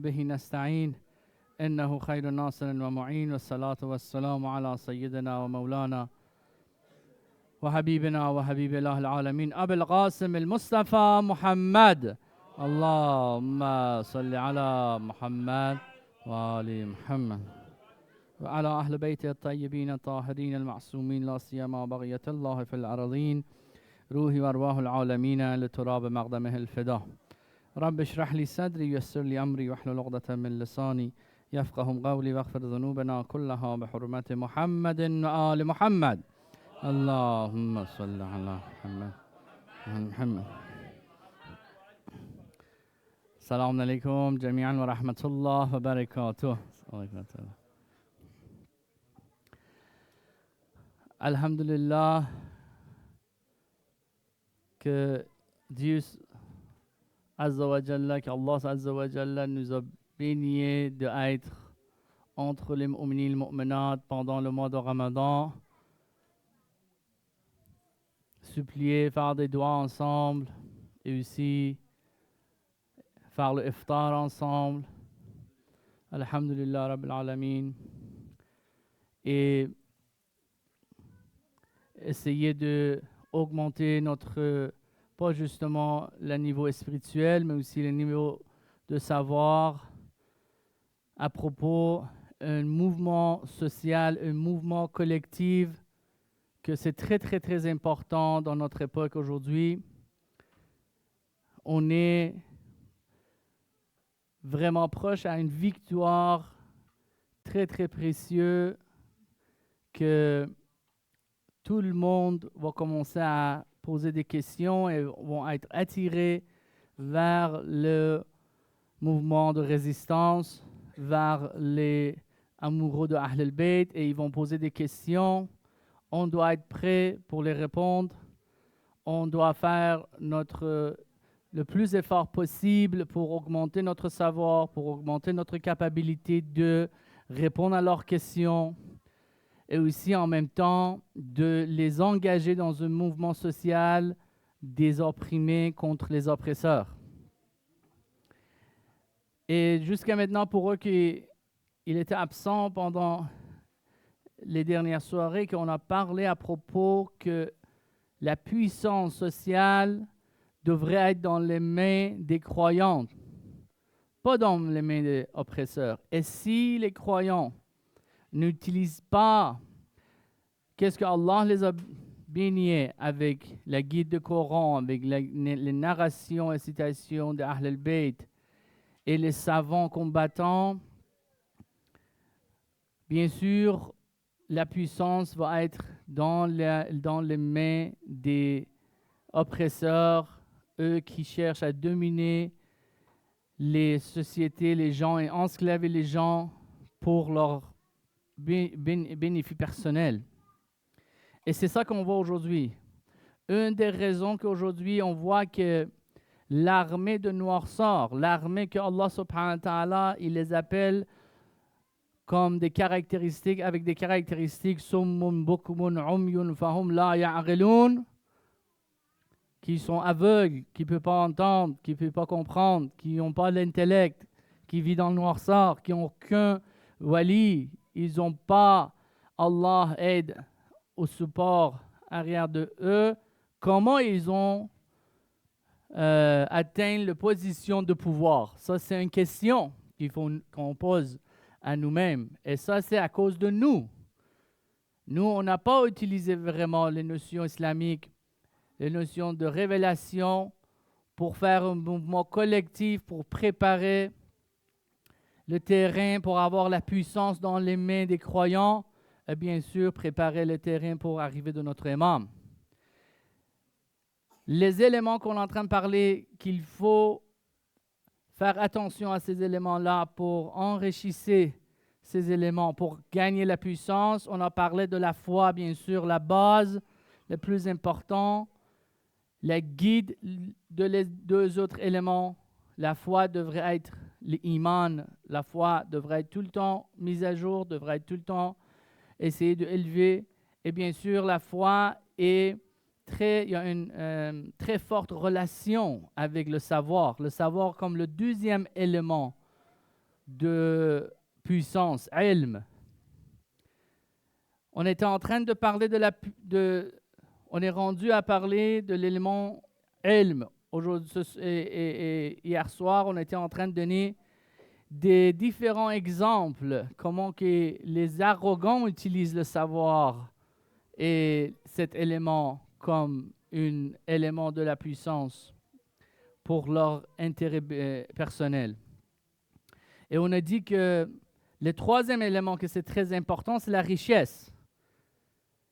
وبه نستعين إنه خير ناصر ومعين والصلاة والسلام على سيدنا ومولانا وحبيبنا وحبيب الله العالمين أبي القاسم المصطفى محمد. اللهم صل على محمد وآل محمد وعلى أهل بيته الطيبين الطاهرين المعصومين لا سيما بقية الله في الأرضين روحي وأرواح العالمين لتراب مقدمه الفداء. رب اشرح لي صدري ويسر لي أمري واحلل عقدة من لساني يفقه قولي واغفر ذنوبنا كلها بحرمة محمد وآل محمد. اللهم صل على محمد. السلام عليكم جميعا ورحمة الله وبركاته. Alhamdulillah que Dieu Azza wa Jalla, qu'Allah Azza wa Jalla nous a bénis d'être entre les mu'minins et les mu'minat pendant le mois de Ramadan. Supplier, faire des doigts ensemble et aussi faire le iftar ensemble. Alhamdulillah Rabbil Alamin. Et essayer d'augmenter notre, pas justement le niveau spirituel, mais aussi le niveau de savoir à propos d'un mouvement social, un mouvement collectif, que c'est très, très, très important dans notre époque aujourd'hui. On est vraiment proche à une victoire très, très précieuse que tout le monde va commencer à poser des questions et vont être attirés vers le mouvement de résistance, vers les amoureux de Ahl al-Bayt et ils vont poser des questions. On doit être prêt pour les répondre. On doit faire le plus d'efforts possible pour augmenter notre savoir, pour augmenter notre capacité de répondre à leurs questions. Et aussi en même temps de les engager dans un mouvement social des opprimés contre les oppresseurs. Et jusqu'à maintenant, pour eux qui étaient absents pendant les dernières soirées, qu'on a parlé à propos que la puissance sociale devrait être dans les mains des croyants, pas dans les mains des oppresseurs. Et si les croyants n'utilisent pas qu'est-ce que Allah les a bénis avec la guide du Coran, avec les narrations et citations de Ahl al-Bayt et les savants combattants, bien sûr, la puissance va être dans les mains des oppresseurs, eux qui cherchent à dominer les sociétés, les gens et esclaver les gens pour leur bénéfice personnel. Et c'est ça qu'on voit aujourd'hui. Une des raisons qu'aujourd'hui on voit que l'armée de noirceur, l'armée que Allah subhanahu wa ta'ala, il les appelle comme des caractéristiques, avec des caractéristiques summun bukmun umyun fahum la ya'qilun, qui sont aveugles, qui ne peuvent pas entendre, qui ne peuvent pas comprendre, qui n'ont pas l'intellect, qui vivent dans le noirceur, qui n'ont aucun wali, ils n'ont pas Allah aide au support arrière de eux, comment ils ont atteint la position de pouvoir. Ça, c'est une question qu'il faut qu'on pose à nous-mêmes. Et ça, c'est à cause de nous. Nous, on n'a pas utilisé vraiment les notions islamiques, les notions de révélation pour faire un mouvement collectif, pour préparer le terrain, pour avoir la puissance dans les mains des croyants, et bien sûr préparer le terrain pour arriver de notre imam. Les éléments qu'on est en train de parler, qu'il faut faire attention à ces éléments-là pour enrichir ces éléments, pour gagner la puissance. On a parlé de la foi, bien sûr, la base, le plus important, la guide de les deux autres éléments. La foi devrait être l'iman, la foi devrait être tout le temps mise à jour, devrait être tout le temps essayer d'élever. Et bien sûr, la foi il y a une très forte relation avec le savoir comme le deuxième élément de puissance, ilm. On était en train de parler on est rendu à parler de l'élément ilm. Aujourd'hui et hier soir, on était en train de donner des différents exemples, comment que les arrogants utilisent le savoir et cet élément comme un élément de la puissance pour leur intérêt personnel. Et on a dit que le troisième élément que c'est très important, c'est la richesse.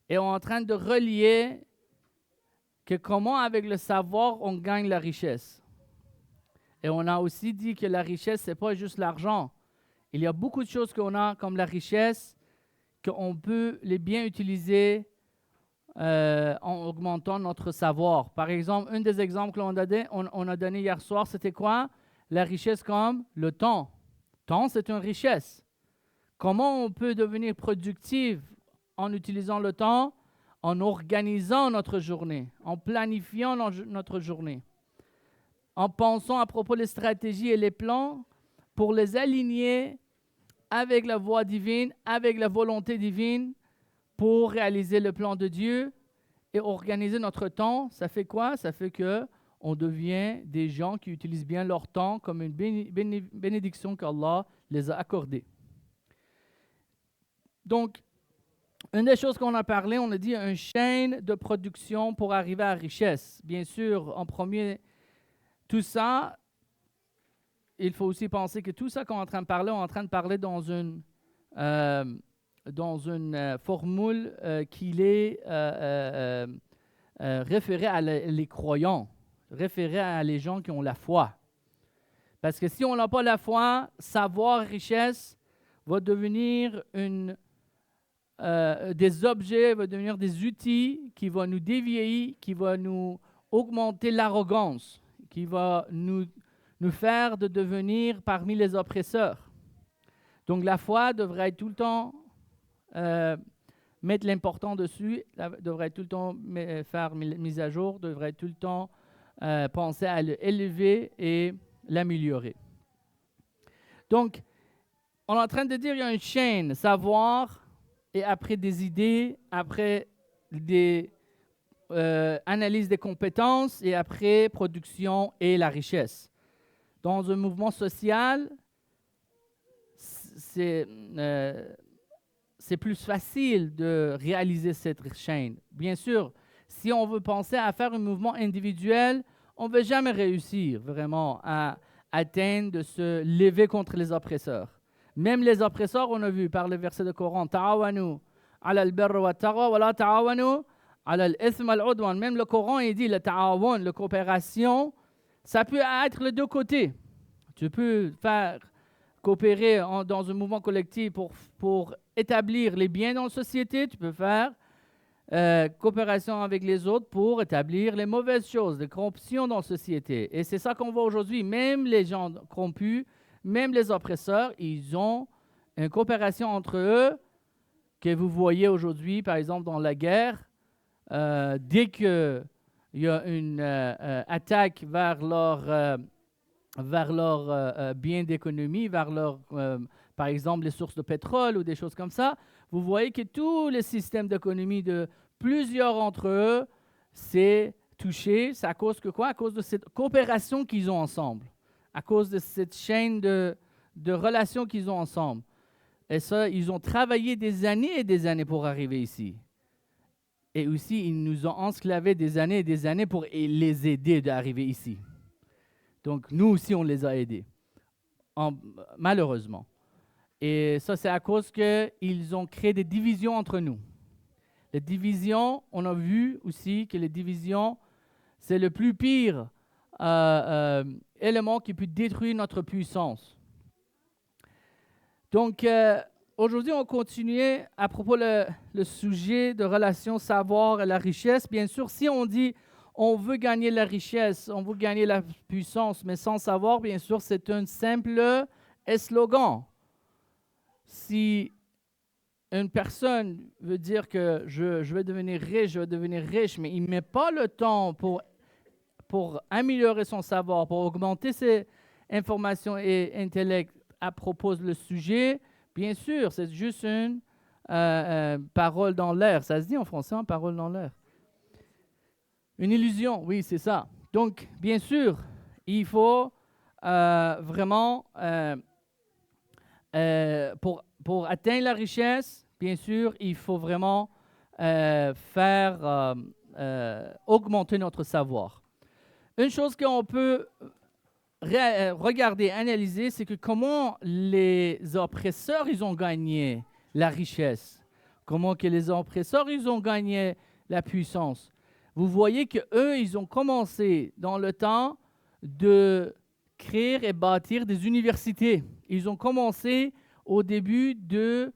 Et on est en train de relier que comment avec le savoir on gagne la richesse. Et on a aussi dit que la richesse, ce n'est pas juste l'argent. Il y a beaucoup de choses qu'on a comme la richesse, qu'on peut les bien utiliser en augmentant notre savoir. Par exemple, un des exemples qu'on a donné hier soir, c'était quoi? La richesse comme le temps. Temps, c'est une richesse. Comment on peut devenir productif en utilisant le temps? En organisant notre journée, en planifiant notre journée, en pensant à propos des stratégies et les plans pour les aligner avec la voie divine, avec la volonté divine, pour réaliser le plan de Dieu et organiser notre temps. Ça fait quoi? Ça fait qu'on devient des gens qui utilisent bien leur temps comme une bénédiction qu'Allah les a accordée. Donc, une des choses qu'on a parlé, on a dit une chaîne de production pour arriver à la richesse. Bien sûr, en premier, tout ça, il faut aussi penser que tout ça qu'on est en train de parler, on est en train de parler dans une formule qui est référée à les croyants, référée à les gens qui ont la foi. Parce que si on n'a pas la foi, savoir, richesse va devenir des objets, va devenir des outils qui vont nous dévier, qui vont nous augmenter l'arrogance, qui va nous faire de devenir parmi les oppresseurs. Donc la foi devrait être tout le temps mettre l'important dessus, devrait tout le temps faire mise à jour, devrait tout le temps penser à l'élever et l'améliorer. Donc, on est en train de dire qu'il y a une chaîne, savoir, et après des idées, après des analyses des compétences, et après production et la richesse. Dans un mouvement social, c'est plus facile de réaliser cette chaîne. Bien sûr, si on veut penser à faire un mouvement individuel, on ne va jamais réussir vraiment à atteindre de se lever contre les oppresseurs. Même les oppresseurs, on a vu par le verset de Coran, ta'awanu ala al-birr wa taqwa wa la ta'awanu ala al-ithm wal-udwan. Même le Coran, il dit le ta'awun, la coopération, ça peut être les deux côtés. Tu peux faire coopérer dans un mouvement collectif pour établir les biens dans la société. Tu peux faire coopération avec les autres pour établir les mauvaises choses, les corruptions dans la société. Et c'est ça qu'on voit aujourd'hui. Même les gens corrompus, même les oppresseurs, ils ont une coopération entre eux que vous voyez aujourd'hui, par exemple, dans la guerre. Dès qu'il y a une attaque vers leur biens d'économie, vers leur, par exemple, les sources de pétrole ou des choses comme ça, vous voyez que tous les systèmes d'économie de plusieurs d'entre eux, c'est touché. C'est à cause de quoi? À cause de cette coopération qu'ils ont ensemble. À cause de cette chaîne de relations qu'ils ont ensemble. Et ça, ils ont travaillé des années et des années pour arriver ici. Et aussi, ils nous ont enclavés des années et des années pour les aider d'arriver ici. Donc, nous aussi, on les a aidés, malheureusement. Et ça, c'est à cause qu'ils ont créé des divisions entre nous. Les divisions, on a vu aussi que les divisions, c'est le plus pire élément qui peut détruire notre puissance. Donc, aujourd'hui, on continue à propos le sujet de relation savoir et la richesse. Bien sûr, si on dit on veut gagner la richesse, on veut gagner la puissance, mais sans savoir, bien sûr, c'est un simple slogan. Si une personne veut dire que je vais devenir riche, mais il ne met pas le temps pour améliorer son savoir, pour augmenter ses informations et intellect propose le sujet, bien sûr, c'est juste une parole dans l'air. Ça se dit en français, hein, parole dans l'air. Une illusion, oui, c'est ça. Donc, bien sûr, il faut vraiment, pour atteindre la richesse, bien sûr, il faut vraiment faire augmenter notre savoir. Une chose qu'on peut regarder, analyser, c'est que comment les oppresseurs, ils ont gagné la richesse. Comment que les oppresseurs, ils ont gagné la puissance. Vous voyez qu'eux, ils ont commencé dans le temps de créer et bâtir des universités. Ils ont commencé au début de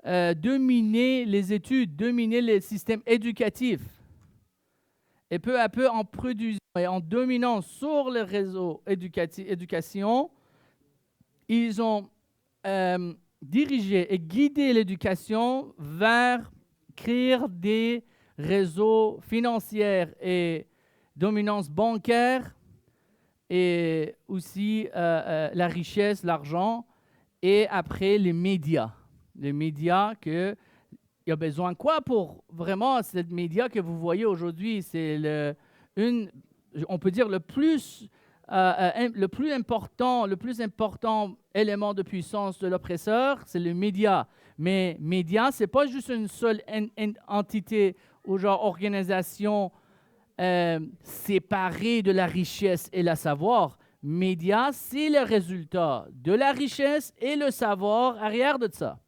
dominer les études, dominer les systèmes éducatifs. Et peu à peu, en produisant et en dominant sur le réseau éducation, ils ont dirigé et guidé l'éducation vers créer des réseaux financiers et dominance bancaire et aussi la richesse, l'argent, et après les médias. Les médias que il y a besoin de quoi pour vraiment ces médias que vous voyez aujourd'hui? C'est on peut dire le plus important élément de puissance de l'oppresseur, c'est le média. Mais média, c'est pas juste une seule entité ou genre organisation séparée de la richesse et le savoir. Média, c'est le résultat de la richesse et le savoir arrière de ça.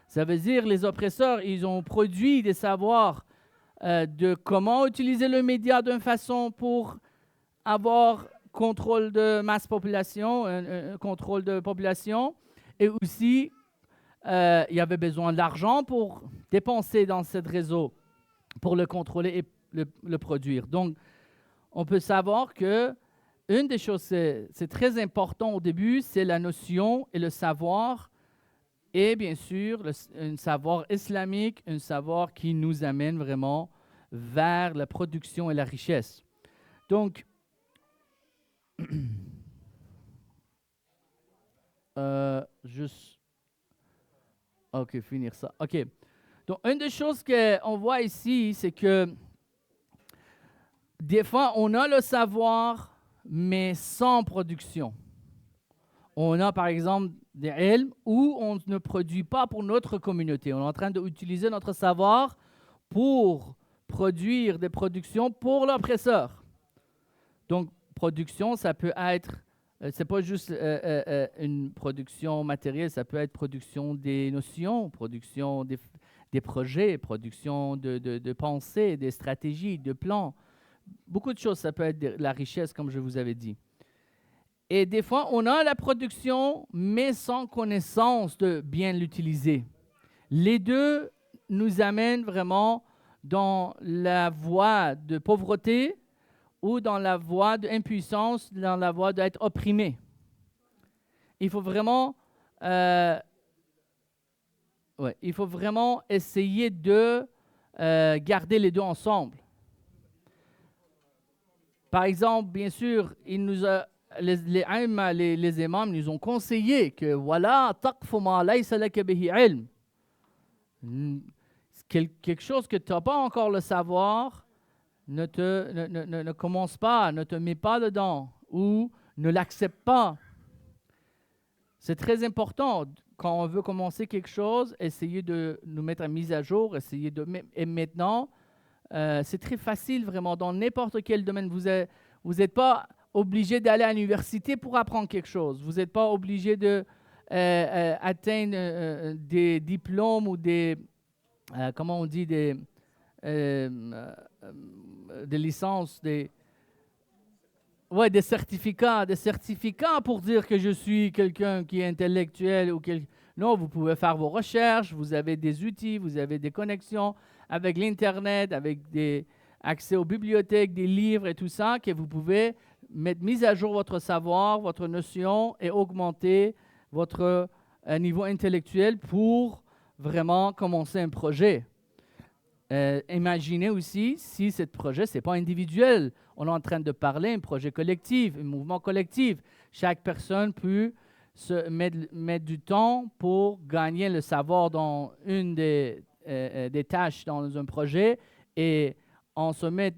Ça veut dire les oppresseurs, ils ont produit des savoirs de comment utiliser le média d'une façon pour avoir contrôle de masse population, contrôle de population. Et aussi, il y avait besoin d'argent pour dépenser dans ce réseau, pour le contrôler et le produire. Donc, on peut savoir que une des choses, c'est très important au début, c'est la notion et le savoir. Et bien sûr, un savoir islamique, un savoir qui nous amène vraiment vers la production et la richesse. Donc, juste... OK, finir ça. OK. Donc, une des choses qu'on voit ici, c'est que des fois, on a le savoir, mais sans production. On a, par exemple, des ilms où on ne produit pas pour notre communauté. On est en train d'utiliser notre savoir pour produire des productions pour l'oppresseur. Donc, production, ça peut être, c'est pas juste une production matérielle, ça peut être production des notions, production des projets, production de pensées, des stratégies, de plans. Beaucoup de choses, ça peut être de la richesse, comme je vous avais dit. Et des fois, on a la production, mais sans connaissance de bien l'utiliser. Les deux nous amènent vraiment dans la voie de pauvreté ou dans la voie d'impuissance, dans la voie d'être opprimé. Il faut vraiment, essayer de garder les deux ensemble. Par exemple, bien sûr, les imams nous ont conseillé que voilà, taqfu ma laysa laka bihi ilm. Quelque chose que tu n'as pas encore le savoir, ne commence pas, ne te mets pas dedans ou ne l'accepte pas. C'est très important quand on veut commencer quelque chose, essayer de nous mettre à mise à jour, et maintenant, c'est très facile vraiment dans n'importe quel domaine. Vous n'êtes pas obligé d'aller à l'université pour apprendre quelque chose. Vous n'êtes pas obligé d'atteindre des diplômes ou des licences, des certificats pour dire que je suis quelqu'un qui est intellectuel ou Non, vous pouvez faire vos recherches, vous avez des outils, vous avez des connexions avec l'Internet, avec des accès aux bibliothèques, des livres et tout ça, que vous pouvez mise à jour votre savoir, votre notion et augmenter votre niveau intellectuel pour vraiment commencer un projet. Imaginez aussi si ce projet, ce n'est pas individuel. On est en train de parler un projet collectif, un mouvement collectif. Chaque personne peut mettre du temps pour gagner le savoir dans une des tâches dans un projet et on se met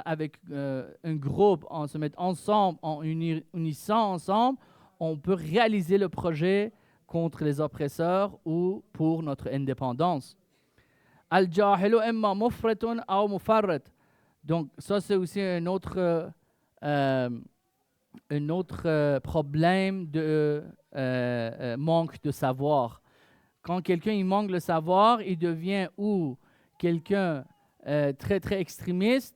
avec un groupe, on se met ensemble, en unissant ensemble, on peut réaliser le projet contre les oppresseurs ou pour notre indépendance. Al-jahilu imma mufratun aw mufarrat. Donc ça c'est aussi un autre problème de manque de savoir. Quand quelqu'un il manque le savoir, il devient ou quelqu'un très très extrémiste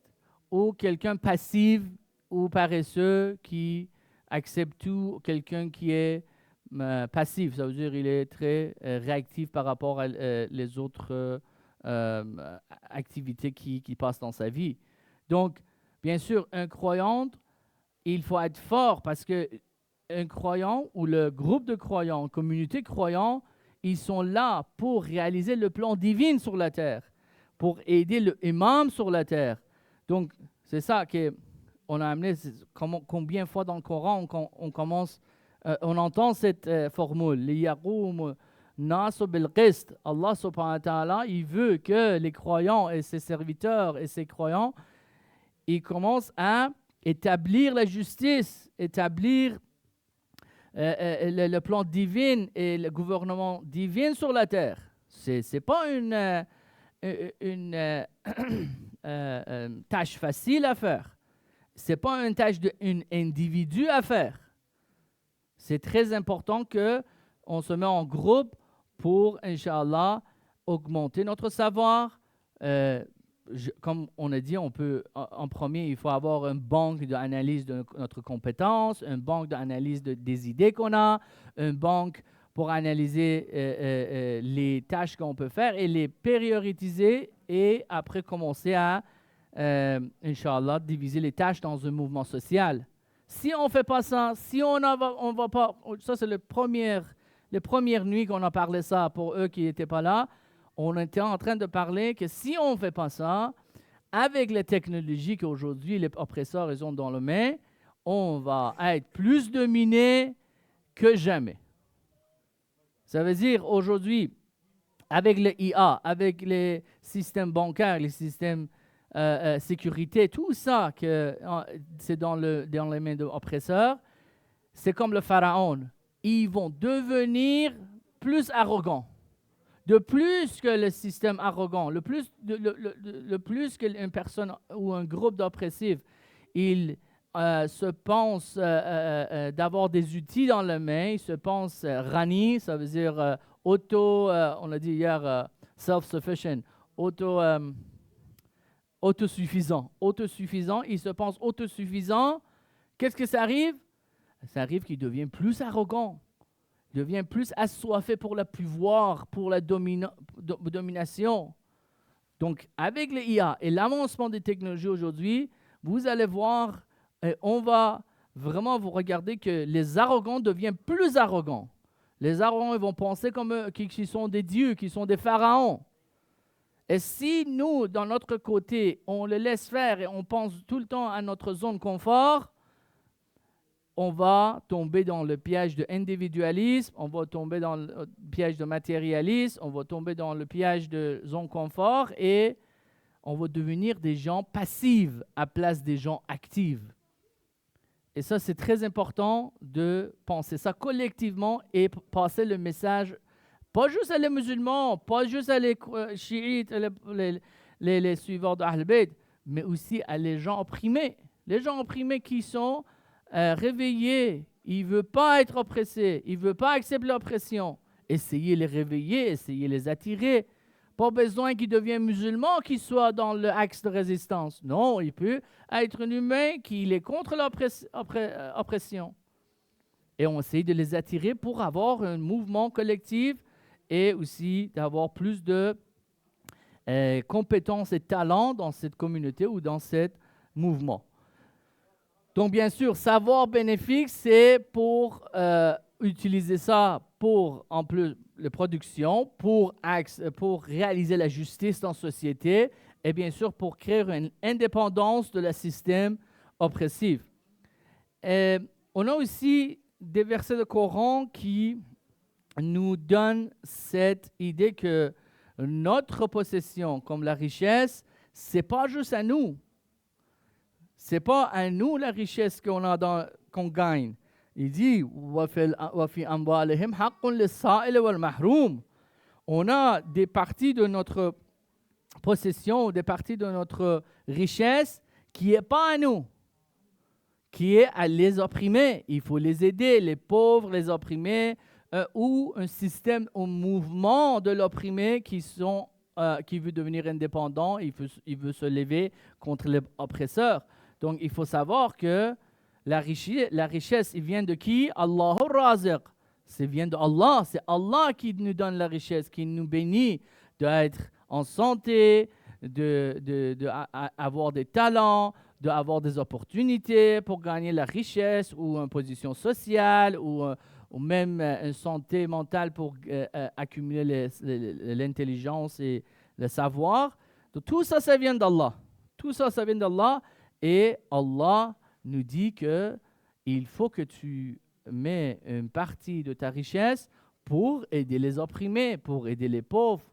ou quelqu'un passif ou paresseux qui accepte tout, quelqu'un qui est passif, ça veut dire il est très réactif par rapport à les autres activités qui passent dans sa vie. Donc, bien sûr, un croyant, il faut être fort parce que un croyant ou le groupe de croyants, communauté de croyants, ils sont là pour réaliser le plan divin sur la terre, pour aider l'imam sur la terre. Donc, c'est ça qu'on a amené. Combien de fois dans le Coran on entend cette formule, liyaqum nasu bil qist. Allah subhanahu wa ta'ala, il veut que les croyants et ses serviteurs et ses croyants, ils commencent à établir la justice, établir le plan divin et le gouvernement divin sur la terre. C'est pas une tâche facile à faire. C'est pas une tâche d'un individu à faire. C'est très important qu'on se met en groupe pour, Inch'Allah, augmenter notre savoir. Comme on a dit, on peut, en premier, il faut avoir une banque d'analyse de notre compétence, une banque d'analyse des idées qu'on a, une banque pour analyser les tâches qu'on peut faire et les prioriser et après commencer à, Inch'Allah, diviser les tâches dans un mouvement social. Si on ne fait pas ça, si on va pas, ça c'est les premières nuits qu'on a parlé ça pour eux qui n'étaient pas là, on était en train de parler que si on ne fait pas ça, avec les technologies qu'aujourd'hui les oppresseurs ils ont dans le main, on va être plus dominé que jamais. Ça veut dire aujourd'hui, avec les IA, avec les systèmes bancaires, les systèmes sécurité, tout ça que c'est dans les mains de l'oppresseur, c'est comme le pharaon. Ils vont devenir plus arrogants. De plus que le système arrogant, le plus qu'une personne ou un groupe d'oppressifs, ils se pensent d'avoir des outils dans la main, ils se pensent rani, ça veut dire on a dit hier, self-sufficient, autosuffisant. Autosuffisant, ils se pensent autosuffisants. Qu'est-ce que ça arrive? Ça arrive qu'ils deviennent plus arrogants. Devient plus assoiffé pour le pouvoir, pour la domination. Donc, avec les IA et l'avancement des technologies aujourd'hui, vous allez voir, on va vraiment vous regarder que les arrogants deviennent plus arrogants. Les arrogants ils vont penser comme eux, qu'ils sont des dieux, qu'ils sont des pharaons. Et si nous, dans notre côté, on les laisse faire et on pense tout le temps à notre zone de confort, on va tomber dans le piège de individualisme, on va tomber dans le piège de matérialisme, on va tomber dans le piège de zone confort et on va devenir des gens passifs à place des gens actifs. Et ça, c'est très important de penser ça collectivement et passer le message, pas juste à les musulmans, pas juste à les chiites, les suivants d'Ahl Bayt, mais aussi à les gens opprimés. Les gens opprimés qui sont réveillés, il ne veut pas être oppressé, il ne veut pas accepter l'oppression. Essayez de les réveiller, essayez de les attirer. Pas besoin qu'il devienne musulman, qu'il soit dans l'axe de résistance. Non, il peut être un humain qui est contre l'oppression. Et on essaie de les attirer pour avoir un mouvement collectif et aussi d'avoir plus de compétences et talents dans cette communauté ou dans ce mouvement. Donc, bien sûr, savoir bénéfique, c'est pour utiliser ça pour, en plus, la production, pour réaliser la justice dans la société et bien sûr pour créer une indépendance de le système oppressif. On a aussi des versets du Coran qui nous donnent cette idée que notre possession, comme la richesse, c'est pas juste à nous. C'est pas à nous la richesse qu'on gagne. Il dit وَفِي أَمْوَالِهِمْ حَقٌّ لِلسَّائِلِ وَالْمَحْرُومِ. On a des parties de notre possession, des parties de notre richesse qui n'est pas à nous, qui est à les opprimés. Il faut les aider, les pauvres, les opprimés, ou un système, un mouvement de l'opprimé qui veut devenir indépendant, il veut se lever contre les oppresseurs. Donc, il faut savoir que la richesse, il vient de qui? Allahu Raziq. Ça vient de Allah. C'est Allah qui nous donne la richesse, qui nous bénit d'être en santé, d'avoir des talents, d'avoir des opportunités pour gagner la richesse ou une position sociale ou même une santé mentale pour accumuler l'intelligence et le savoir. Donc, tout ça, ça vient d'Allah. Tout ça, ça vient d'Allah. Et Allah nous dit qu'il faut que tu mets une partie de ta richesse pour aider les opprimés, pour aider les pauvres,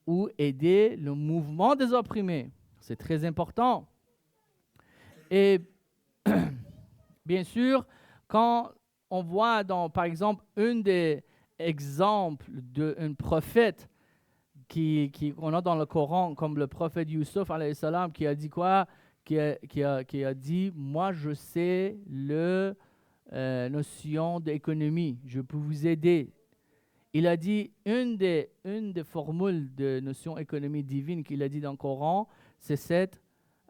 ou aider le mouvement des opprimés. C'est très important. Et bien sûr, quand on voit par exemple, un des exemples d'un prophète qu'on a dans le Coran, comme le prophète Yusuf alayhi salam, qui a dit quoi? Qui a dit, moi je sais la notion d'économie, je peux vous aider. Il a dit, une des formules de notion économie divine qu'il a dit dans le Coran, c'est cette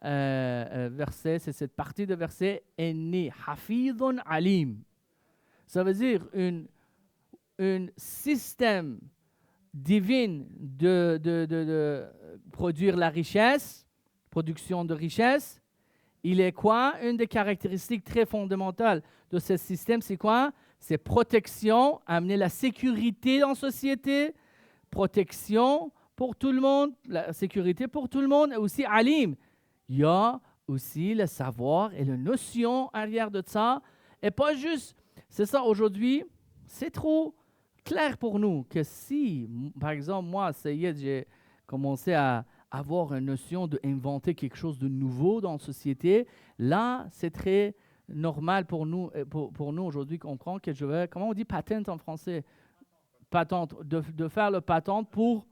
verset, c'est cette partie de verset, « Inni hafidun alim ». Ça veut dire un système divin de produire la richesse, production de richesse. Il est quoi? Une des caractéristiques très fondamentales de ce système, c'est quoi? C'est protection, amener la sécurité dans la société, protection pour tout le monde, la sécurité pour tout le monde, et aussi alim. Il y a aussi le savoir et la notion arrière de ça. Et pas juste, c'est ça aujourd'hui, c'est trop clair pour nous que si, par exemple, moi, ça y est, j'ai commencé à avoir une notion d'inventer quelque chose de nouveau dans la société, là, c'est très normal pour nous aujourd'hui qu'on comprend que je vais, comment on dit patente en français? Patente, de faire le patente pour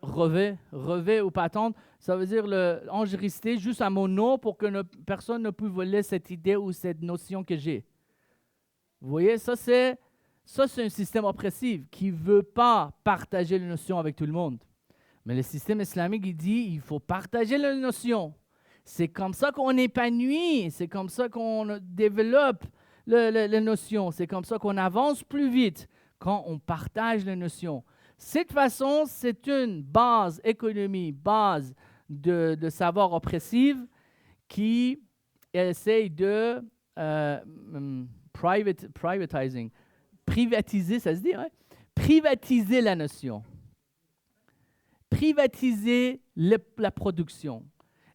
relevé ou patente, ça veut dire enregistrer juste à mon nom pour que personne ne puisse voler cette idée ou cette notion que j'ai. Vous voyez, ça c'est un système oppressif qui ne veut pas partager les notions avec tout le monde. Mais le système islamique, il dit il faut partager les notions. C'est comme ça qu'on épanouit, c'est comme ça qu'on développe les notions, c'est comme ça qu'on avance plus vite quand on partage les notions. Cette façon, c'est une base économie, base de savoir oppressif qui essaye de privatiser, ça se dit, hein? Privatiser la notion, privatiser la production.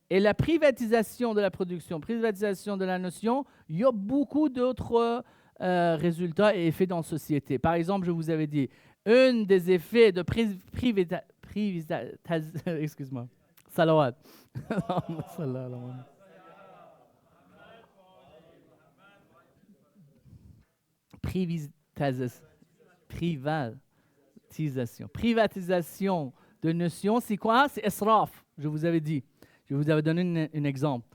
Et la privatisation de la production, privatisation de la notion, il y a beaucoup d'autres résultats et effets dans la société. Par exemple, je vous avais dit, un des effets de excuse-moi, salawat. Privatisation de notions, c'est quoi? C'est israf, je vous avais dit. Je vous avais donné un exemple.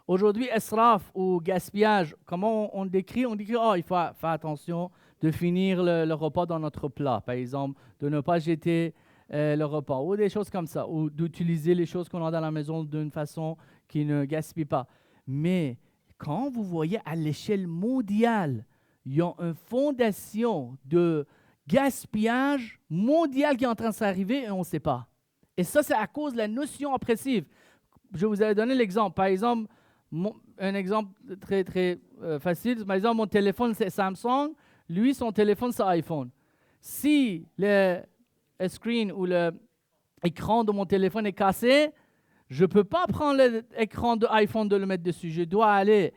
Aujourd'hui, israf ou gaspillage, comment on décrit? On dit qu'il faut faire attention de finir le repas dans notre plat, par exemple, de ne pas jeter le repas, ou des choses comme ça, ou d'utiliser les choses qu'on a dans la maison d'une façon qui ne gaspille pas. Mais quand vous voyez à l'échelle mondiale, il y a une fondation de gaspillage mondial qui est en train de s'arriver et on ne sait pas. Et ça, c'est à cause de la notion oppressive. Je vous avais donné l'exemple. Par exemple, un exemple très, très facile. Par exemple, mon téléphone, c'est Samsung. Lui, son téléphone, c'est iPhone. Si le screen ou l'écran de mon téléphone est cassé, je ne peux pas prendre l'écran de iPhone de le mettre dessus. Je dois aller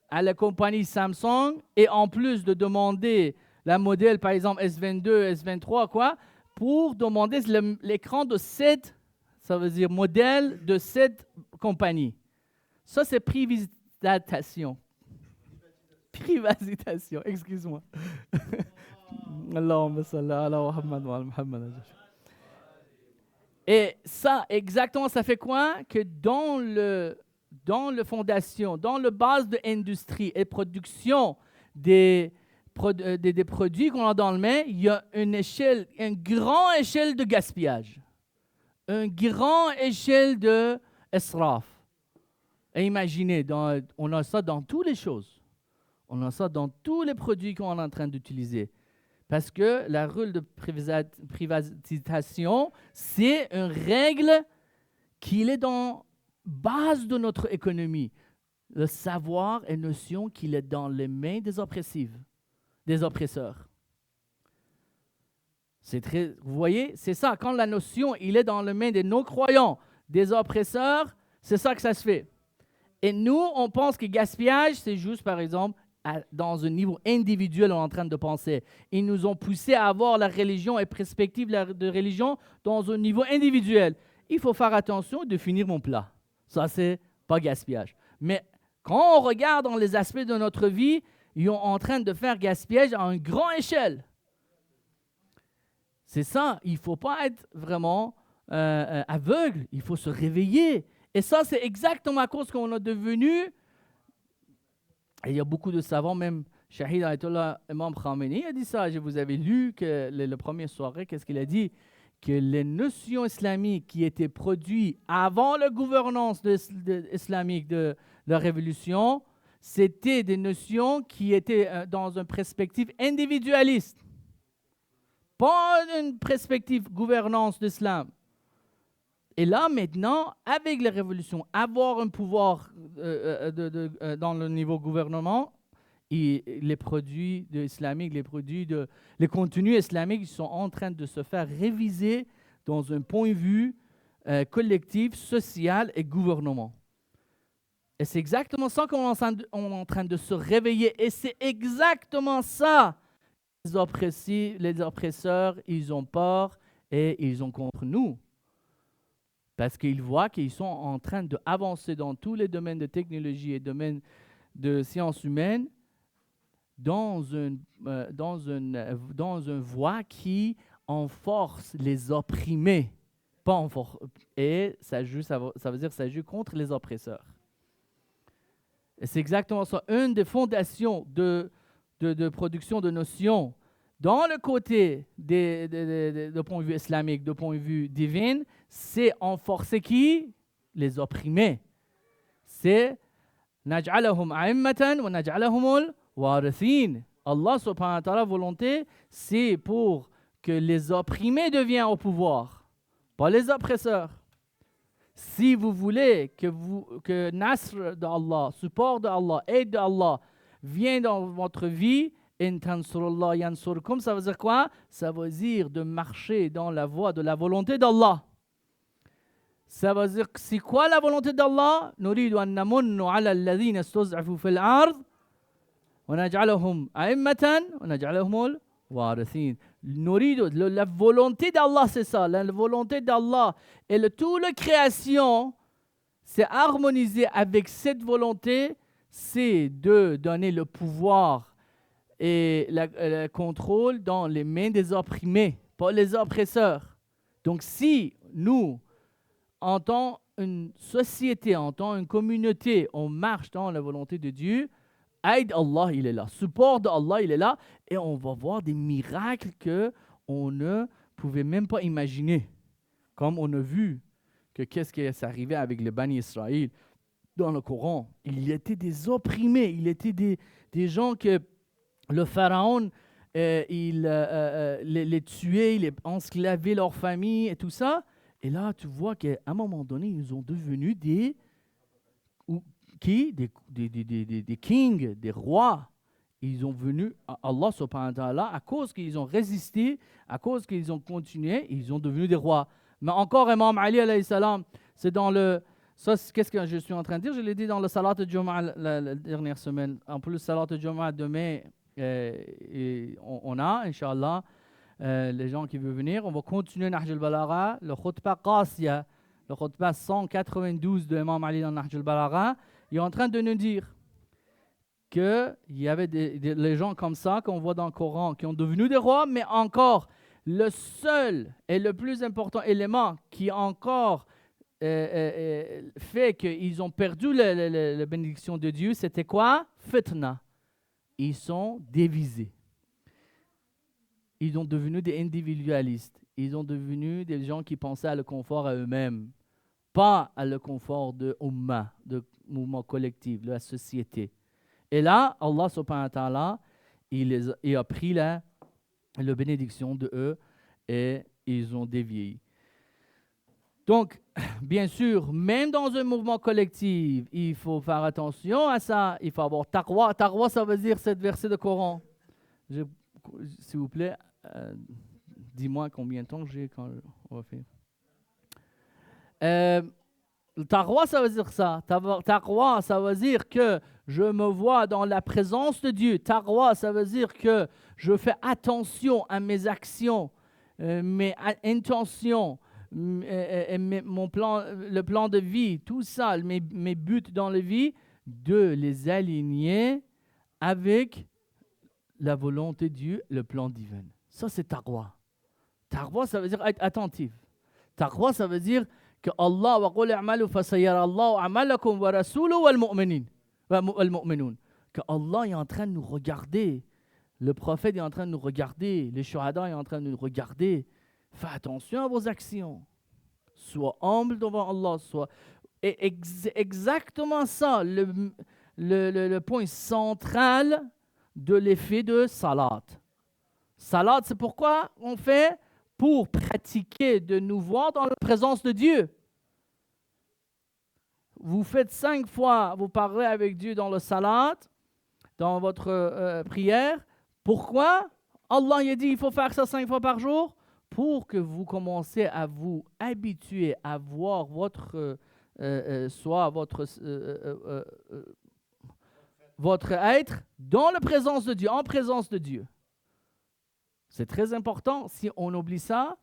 à la compagnie Samsung et en plus de demander la modèle, par exemple S22, S23, quoi, pour demander l'écran de 7, ça veut dire modèle de 7 compagnies. Ça, c'est privatisation. Privatisation, excuse-moi. Allahumma salli ala Muhammad wa ala Muhammad. Et ça, exactement, ça fait quoi? Que dans le fondation, dans le base de l'industrie et production des produits qu'on a dans le main, il y a une grande échelle de gaspillage, une grande échelle de israf. Et imaginez, on a ça dans toutes les choses. On a ça dans tous les produits qu'on est en train d'utiliser. Parce que la règle de privatisation, c'est une règle qui est dans la base de notre économie. Le savoir et notion qu'il est dans les mains des oppresseurs. Vous voyez, c'est ça. Quand la notion il est dans les mains des non-croyants, des oppresseurs, c'est ça que ça se fait. Et nous, on pense que gaspillage, c'est juste, par exemple, dans un niveau individuel, on est en train de penser. Ils nous ont poussé à avoir la religion et perspective de religion dans un niveau individuel. Il faut faire attention de finir mon plat. Ça, c'est pas gaspillage. Mais quand on regarde dans les aspects de notre vie, ils sont en train de faire gaspillage à une grande échelle. C'est ça, il ne faut pas être vraiment aveugle, il faut se réveiller. Et ça, c'est exactement à cause qu'on est devenu. Et il y a beaucoup de savants, même Shahid Ayatollah Imam Khamenei a dit ça. Je vous avais lu que le premier soirée, qu'est-ce qu'il a dit? Que les notions islamiques qui étaient produites avant la gouvernance islamique de la révolution, c'était des notions qui étaient dans une perspective individualiste. Pas une perspective gouvernance d'islam. Et là, maintenant, avec la révolution, avoir un pouvoir dans le niveau gouvernement, les produits islamiques, les contenus islamiques, ils sont en train de se faire réviser dans un point de vue collectif, social et gouvernement. Et c'est exactement ça qu'on est en train de se réveiller. Et c'est exactement ça. Les oppresseurs, ils ont peur et ils ont contre nous. Parce qu'ils voient qu'ils sont en train d'avancer dans tous les domaines de technologie et domaines de sciences humaines dans une voie qui enforce les opprimés. Et ça veut dire que ça joue contre les oppresseurs. Et c'est exactement ça. Une des fondations de production de notions dans le côté de point de vue islamique, de point de vue divin, c'est enforcer qui? Les opprimés. C'est naj'alahum a'immatan wa naj'alahumul warithin. Allah subhanahu wa ta'ala, volonté, c'est pour que les opprimés deviennent au pouvoir, pas les oppresseurs. Si vous voulez que Nasr d'Allah, support d'Allah, aide d'Allah vienne dans votre vie, in tansurullah yansurkum, ça veut dire quoi? Ça veut dire de marcher dans la voie de la volonté d'Allah. Ça veut dire que c'est quoi la volonté d'Allah? Nuridu an namunnu ala alladhina istuz'afu fil ard wa naj'alahum a'immatan wa naj'alahumul warithin. Nuridu, la volonté d'Allah, c'est ça. La volonté d'Allah et toute la création, c'est harmonisé avec cette volonté, c'est de donner le pouvoir et le contrôle dans les mains des opprimés, pas les oppresseurs. Donc si nous, en tant qu'une société, en tant qu'une communauté, on marche dans la volonté de Dieu, aide Allah, il est là. Support d'Allah, il est là. Et on va voir des miracles qu'on ne pouvait même pas imaginer. Comme on a vu que qu'est-ce qui est arrivé avec les Bani Israël dans le Coran. Il était des opprimés, il était des gens que le pharaon, il les tuait, il ensclavait leur famille et tout ça. Et là, tu vois qu'à un moment donné, ils ont devenu des kings, des rois. Ils ont venu à Allah subhanahu wa ta'ala à cause qu'ils ont résisté, à cause qu'ils ont continué, ils ont devenu des rois. Mais encore, Imam Ali alayhi salam, c'est dans Ça, qu'est-ce que je suis en train de dire? Je l'ai dit dans le Salat de Jumu'ah la dernière semaine. En plus, le Salat de Jumu'ah demain, on a, Inch'Allah, les gens qui veulent venir. On va continuer Nahj al-Balagha, le Khutbah Qasiyah, le Khutbah 192 de Imam Ali dans Nahj al-Balagha. Il est en train de nous dire qu'il y avait des gens comme ça qu'on voit dans le Coran qui ont devenu des rois, mais encore, le seul et le plus important élément qui encore fait qu'ils ont perdu la bénédiction de Dieu, c'était quoi? Fitna. Ils sont divisés. Ils sont devenus des individualistes. Ils sont devenus des gens qui pensaient à le confort à eux-mêmes, pas à le confort de Ummah, de mouvement collectif, de la société. Et là, Allah subhanahu wa ta'ala, il a pris la bénédiction de eux et ils ont dévié. Donc, bien sûr, même dans un mouvement collectif, il faut faire attention à ça. Il faut avoir taqwa. Taqwa, ça veut dire cette verset de Coran. S'il vous plaît, dis-moi combien de temps j'ai quand on va faire. Taqwa, ça veut dire ça. Taqwa, ça veut dire que je me vois dans la présence de Dieu. Taqwa, ça veut dire que je fais attention à mes actions, mes intentions, le plan de vie, tout ça, mes buts dans la vie, de les aligner avec la volonté de Dieu, le plan divin. Ça, c'est taqwa. Taqwa, ça veut dire être attentif. Taqwa, ça veut dire que Allah wa qul i'malu fasayara Allahu a'malakum wa rasuluhu wal mu'minun. Que Allah est en train de nous regarder. Le prophète est en train de nous regarder. Les shuhada est en train de nous regarder. Fais attention à vos actions. Sois humble devant Allah. Exactement ça, le point central de l'effet de salat. Salat, c'est pourquoi on fait? Pour pratiquer de nous voir dans la présence de Dieu. Vous faites 5 fois, vous parlez avec Dieu dans le salat, dans votre prière. Pourquoi? Allah a dit il faut faire ça 5 fois par jour pour que vous commenciez à vous habituer à voir votre votre être dans la présence de Dieu, en présence de Dieu. C'est très important. Si on oublie ça,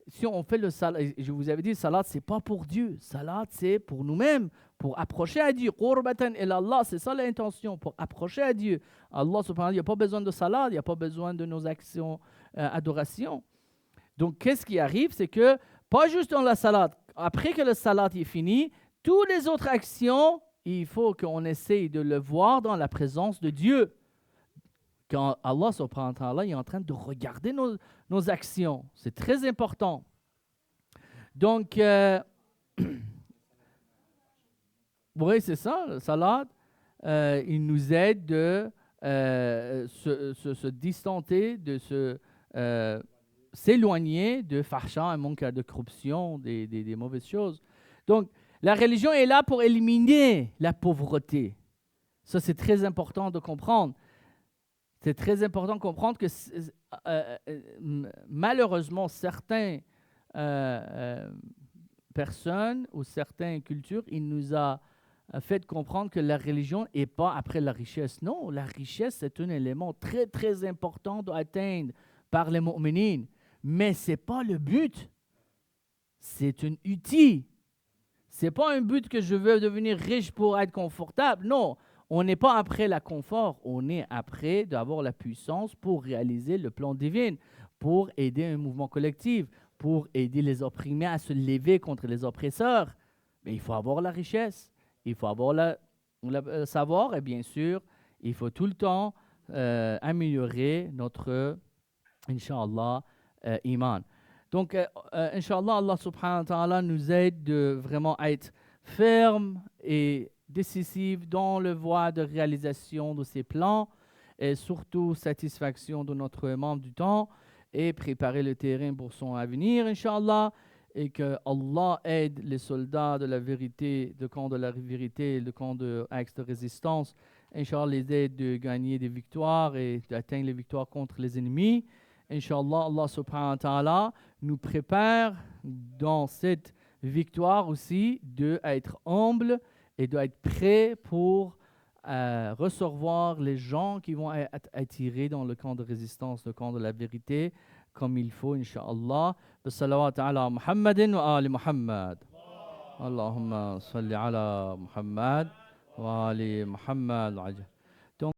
si on fait le salat, je vous avais dit, le salat, ce n'est pas pour Dieu. Salat, c'est pour nous-mêmes, pour approcher à Dieu. Qurbatan ila Allah, c'est ça l'intention, pour approcher à Dieu. Allah, subhanahu, il n'y a pas besoin de salat, il n'y a pas besoin de nos actions, adoration. Donc, qu'est-ce qui arrive? C'est que, pas juste dans la salat, après que le salat est fini, toutes les autres actions, il faut qu'on essaye de le voir dans la présence de Dieu. Quand Allah subhanahu wa ta'ala est en train de regarder nos actions. C'est très important. Donc, oui, c'est ça, le salat, il nous aide de se distanter, de s'éloigner de fahsha, un manque de corruption, des mauvaises choses. Donc, la religion est là pour éliminer la pauvreté. Ça, c'est très important de comprendre. C'est très important de comprendre que malheureusement, certaines personnes ou certaines cultures, il nous a fait comprendre que la religion n'est pas après la richesse. Non, la richesse, c'est un élément très, très important à atteindre par les mu'minines. Mais ce n'est pas le but. C'est un outil. Ce n'est pas un but que je veux devenir riche pour être confortable. Non. On n'est pas après la confort, on est après d'avoir la puissance pour réaliser le plan divin, pour aider un mouvement collectif, pour aider les opprimés à se lever contre les oppresseurs. Mais il faut avoir la richesse, il faut avoir le savoir et bien sûr, il faut tout le temps améliorer notre, Inch'Allah, iman. Donc, Inch'Allah, Allah subhanahu wa ta'ala nous aide de vraiment être ferme et décisive dans le voie de réalisation de ces plans et surtout satisfaction de notre membre du temps et préparer le terrain pour son avenir, Inch'Allah, et que Allah aide les soldats de la vérité, le camp de la vérité, le camp de axe de résistance, Inch'Allah, les aide de gagner des victoires et d'atteindre les victoires contre les ennemis. Inch'Allah, Allah subhanahu wa ta'ala nous prépare dans cette victoire aussi d'être humble et d'être prêt pour recevoir les gens qui vont être attirés dans le camp de résistance, le camp de la vérité, comme il faut, Inch'Allah. Salawat ala Muhammadin wa ali Muhammad. Allahumma salli ala Muhammad wa ali Muhammad.